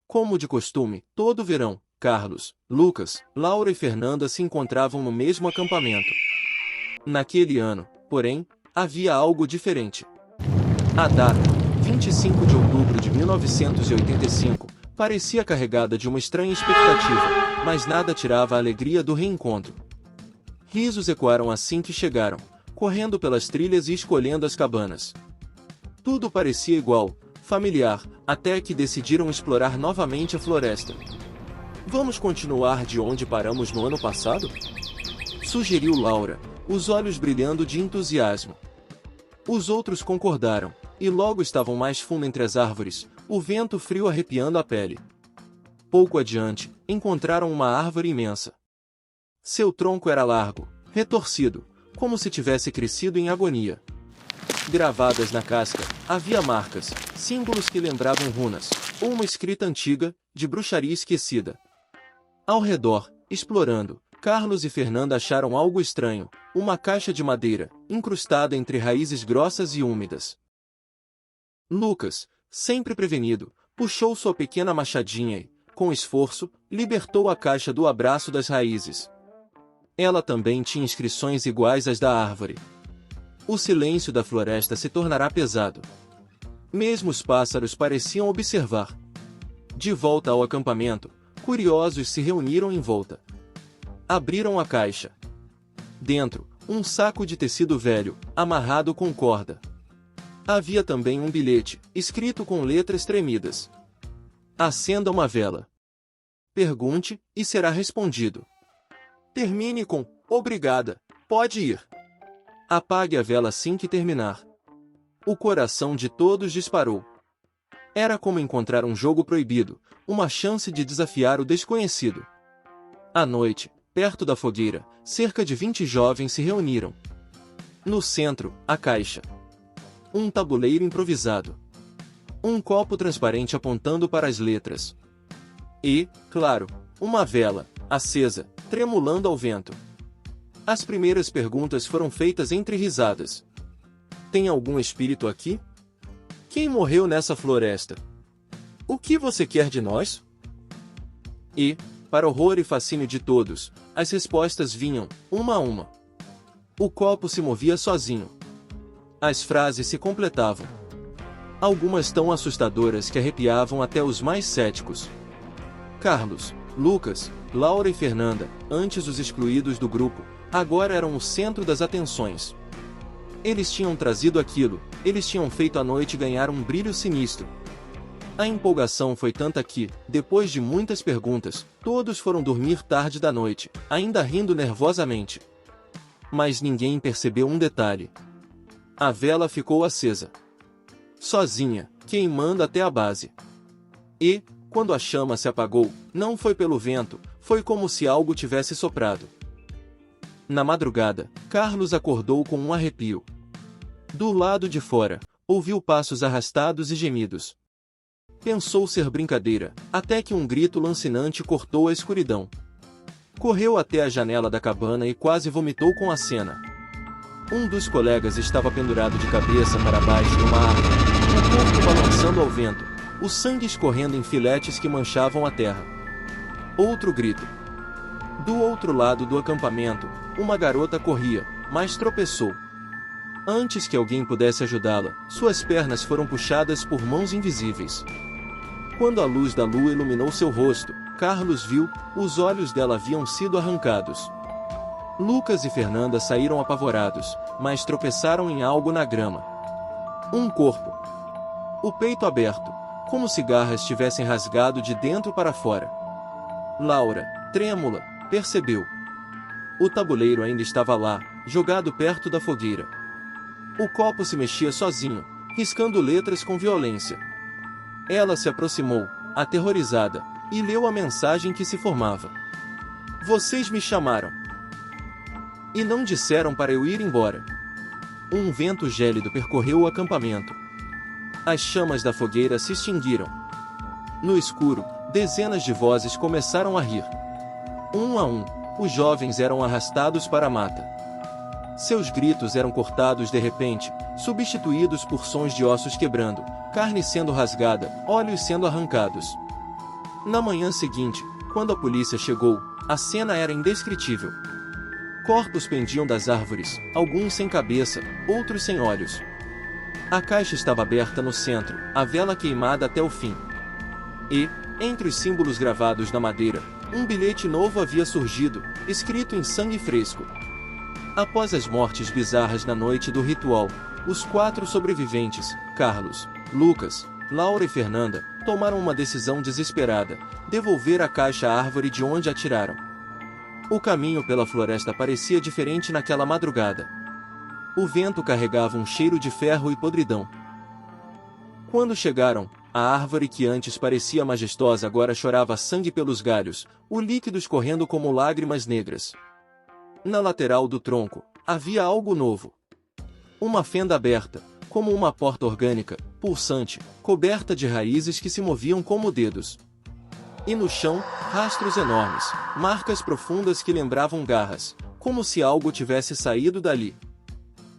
Como de costume, todo verão, Carlos, Lucas, Laura e Fernanda se encontravam no mesmo acampamento. Naquele ano, porém, havia algo diferente. A data, 25 de outubro de 1985, parecia carregada de uma estranha expectativa, mas nada tirava a alegria do reencontro. Risos ecoaram assim que chegaram, correndo pelas trilhas e escolhendo as cabanas. Tudo parecia igual, familiar, até que decidiram explorar novamente a floresta. Vamos continuar de onde paramos no ano passado? Sugeriu Laura, os olhos brilhando de entusiasmo. Os outros concordaram, e logo estavam mais fundo entre as árvores, o vento frio arrepiando a pele. Pouco adiante, encontraram uma árvore imensa. Seu tronco era largo, retorcido, como se tivesse crescido em agonia. Gravadas na casca, havia marcas, símbolos que lembravam runas, ou uma escrita antiga, de bruxaria esquecida. Ao redor, explorando, Carlos e Fernanda acharam algo estranho, uma caixa de madeira, incrustada entre raízes grossas e úmidas. Lucas, sempre prevenido, puxou sua pequena machadinha e, com esforço, libertou a caixa do abraço das raízes. Ela também tinha inscrições iguais às da árvore. O silêncio da floresta se tornará pesado. Mesmo os pássaros pareciam observar. De volta ao acampamento, curiosos se reuniram em volta. Abriram a caixa. Dentro, um saco de tecido velho, amarrado com corda. Havia também um bilhete, escrito com letras tremidas. Acenda uma vela. Pergunte, e será respondido. Termine com, obrigada, pode ir. Apague a vela assim que terminar. O coração de todos disparou. Era como encontrar um jogo proibido, uma chance de desafiar o desconhecido. À noite, perto da fogueira, cerca de 20 jovens se reuniram. No centro, a caixa. Um tabuleiro improvisado. Um copo transparente apontando para as letras. E, claro, uma vela, acesa, tremulando ao vento. As primeiras perguntas foram feitas entre risadas. Tem algum espírito aqui? Quem morreu nessa floresta? O que você quer de nós? E, para horror e fascínio de todos, as respostas vinham, uma a uma. O copo se movia sozinho. As frases se completavam. Algumas tão assustadoras que arrepiavam até os mais céticos. Carlos, Lucas, Laura e Fernanda, antes os excluídos do grupo, agora eram o centro das atenções. Eles tinham trazido aquilo, eles tinham feito a noite ganhar um brilho sinistro. A empolgação foi tanta que, depois de muitas perguntas, todos foram dormir tarde da noite, ainda rindo nervosamente. Mas ninguém percebeu um detalhe. A vela ficou acesa. Sozinha, queimando até a base. E, quando a chama se apagou, não foi pelo vento, foi como se algo tivesse soprado. Na madrugada, Carlos acordou com um arrepio. Do lado de fora, ouviu passos arrastados e gemidos. Pensou ser brincadeira, até que um grito lancinante cortou a escuridão. Correu até a janela da cabana e quase vomitou com a cena. Um dos colegas estava pendurado de cabeça para baixo numa árvore, o corpo balançando ao vento, o sangue escorrendo em filetes que manchavam a terra. Outro grito. Do outro lado do acampamento, uma garota corria, mas tropeçou. Antes que alguém pudesse ajudá-la, suas pernas foram puxadas por mãos invisíveis. Quando a luz da lua iluminou seu rosto, Carlos viu, os olhos dela haviam sido arrancados. Lucas e Fernanda saíram apavorados, mas tropeçaram em algo na grama. Um corpo. O peito aberto, como se garras tivessem rasgado de dentro para fora. Laura, trêmula, percebeu. O tabuleiro ainda estava lá, jogado perto da fogueira. O copo se mexia sozinho, riscando letras com violência. Ela se aproximou, aterrorizada, e leu a mensagem que se formava. Vocês me chamaram. E não disseram para eu ir embora. Um vento gélido percorreu o acampamento. As chamas da fogueira se extinguiram. No escuro, dezenas de vozes começaram a rir. Um a um, os jovens eram arrastados para a mata. Seus gritos eram cortados de repente, substituídos por sons de ossos quebrando, carne sendo rasgada, olhos sendo arrancados. Na manhã seguinte, quando a polícia chegou, a cena era indescritível. Corpos pendiam das árvores, alguns sem cabeça, outros sem olhos. A caixa estava aberta no centro, a vela queimada até o fim. E, entre os símbolos gravados na madeira, um bilhete novo havia surgido, escrito em sangue fresco. Após as mortes bizarras na noite do ritual, os 4 sobreviventes, Carlos, Lucas, Laura e Fernanda, tomaram uma decisão desesperada: devolver a caixa à árvore de onde a tiraram. O caminho pela floresta parecia diferente naquela madrugada. O vento carregava um cheiro de ferro e podridão. Quando chegaram, a árvore que antes parecia majestosa agora chorava sangue pelos galhos, o líquido escorrendo como lágrimas negras. Na lateral do tronco, havia algo novo. Uma fenda aberta, como uma porta orgânica, pulsante, coberta de raízes que se moviam como dedos. E no chão, rastros enormes, marcas profundas que lembravam garras, como se algo tivesse saído dali.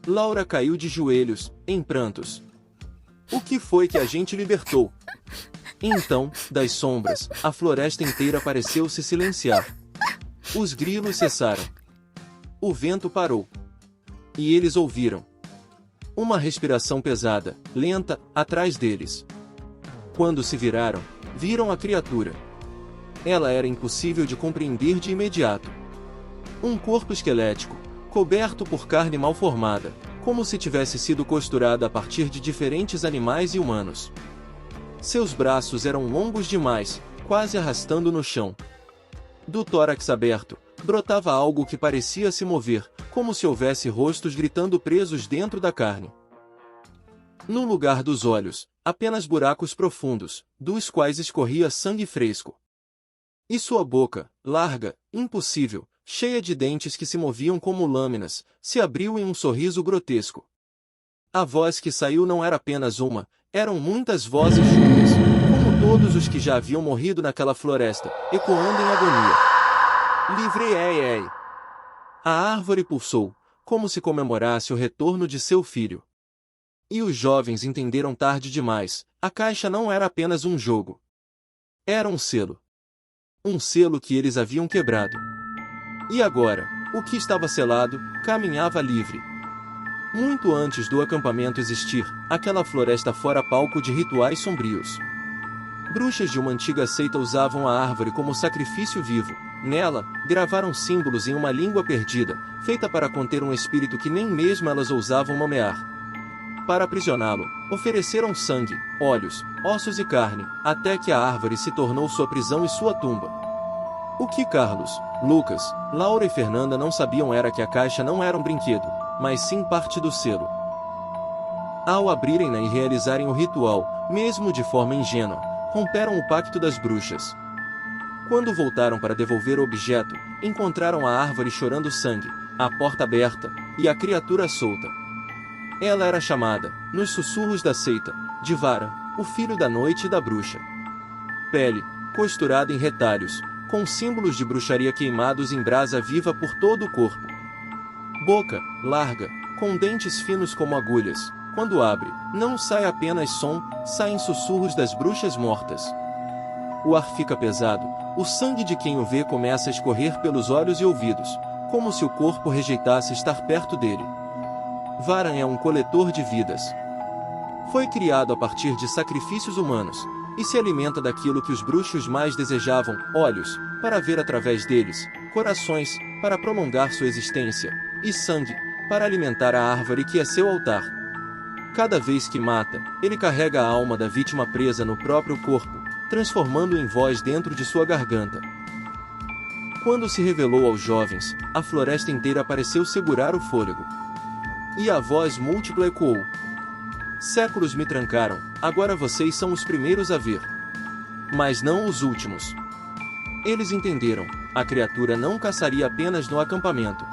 Laura caiu de joelhos, em prantos. O que foi que a gente libertou? Então, das sombras, a floresta inteira pareceu se silenciar. Os grilos cessaram. O vento parou. E eles ouviram uma respiração pesada, lenta, atrás deles. Quando se viraram, viram a criatura. Ela era impossível de compreender de imediato. Um corpo esquelético, coberto por carne mal formada, como se tivesse sido costurada a partir de diferentes animais e humanos. Seus braços eram longos demais, quase arrastando no chão. Do tórax aberto, brotava algo que parecia se mover, como se houvesse rostos gritando presos dentro da carne. No lugar dos olhos, apenas buracos profundos, dos quais escorria sangue fresco. E sua boca, larga, impossível, cheia de dentes que se moviam como lâminas, se abriu em um sorriso grotesco. A voz que saiu não era apenas uma, eram muitas vozes juntas, como todos os que já haviam morrido naquela floresta, ecoando em agonia. Livrei. A árvore pulsou, como se comemorasse o retorno de seu filho. E os jovens entenderam tarde demais, a caixa não era apenas um jogo. Era um selo. Um selo que eles haviam quebrado. E agora, o que estava selado, caminhava livre. Muito antes do acampamento existir, aquela floresta fora palco de rituais sombrios. Bruxas de uma antiga seita usavam a árvore como sacrifício vivo. Nela, gravaram símbolos em uma língua perdida, feita para conter um espírito que nem mesmo elas ousavam nomear. Para aprisioná-lo, ofereceram sangue, olhos, ossos e carne, até que a árvore se tornou sua prisão e sua tumba. O que Carlos, Lucas, Laura e Fernanda não sabiam era que a caixa não era um brinquedo, mas sim parte do selo. Ao abrirem-na e realizarem o ritual, mesmo de forma ingênua, romperam o pacto das bruxas. Quando voltaram para devolver o objeto, encontraram a árvore chorando sangue, a porta aberta, e a criatura solta. Ela era chamada, nos sussurros da seita, de Vara, o filho da noite e da bruxa. Pele, costurada em retalhos, com símbolos de bruxaria queimados em brasa viva por todo o corpo. Boca, larga, com dentes finos como agulhas. Quando abre, não sai apenas som, saem sussurros das bruxas mortas. O ar fica pesado, o sangue de quem o vê começa a escorrer pelos olhos e ouvidos, como se o corpo rejeitasse estar perto dele. Varan é um coletor de vidas. Foi criado a partir de sacrifícios humanos, e se alimenta daquilo que os bruxos mais desejavam: olhos, para ver através deles, corações, para prolongar sua existência, e sangue, para alimentar a árvore que é seu altar. Cada vez que mata, ele carrega a alma da vítima presa no próprio corpo, transformando-o em voz dentro de sua garganta. Quando se revelou aos jovens, a floresta inteira pareceu segurar o fôlego. E a voz múltipla ecoou: séculos me trancaram, agora vocês são os primeiros a ver. Mas não os últimos. Eles entenderam, a criatura não caçaria apenas no acampamento.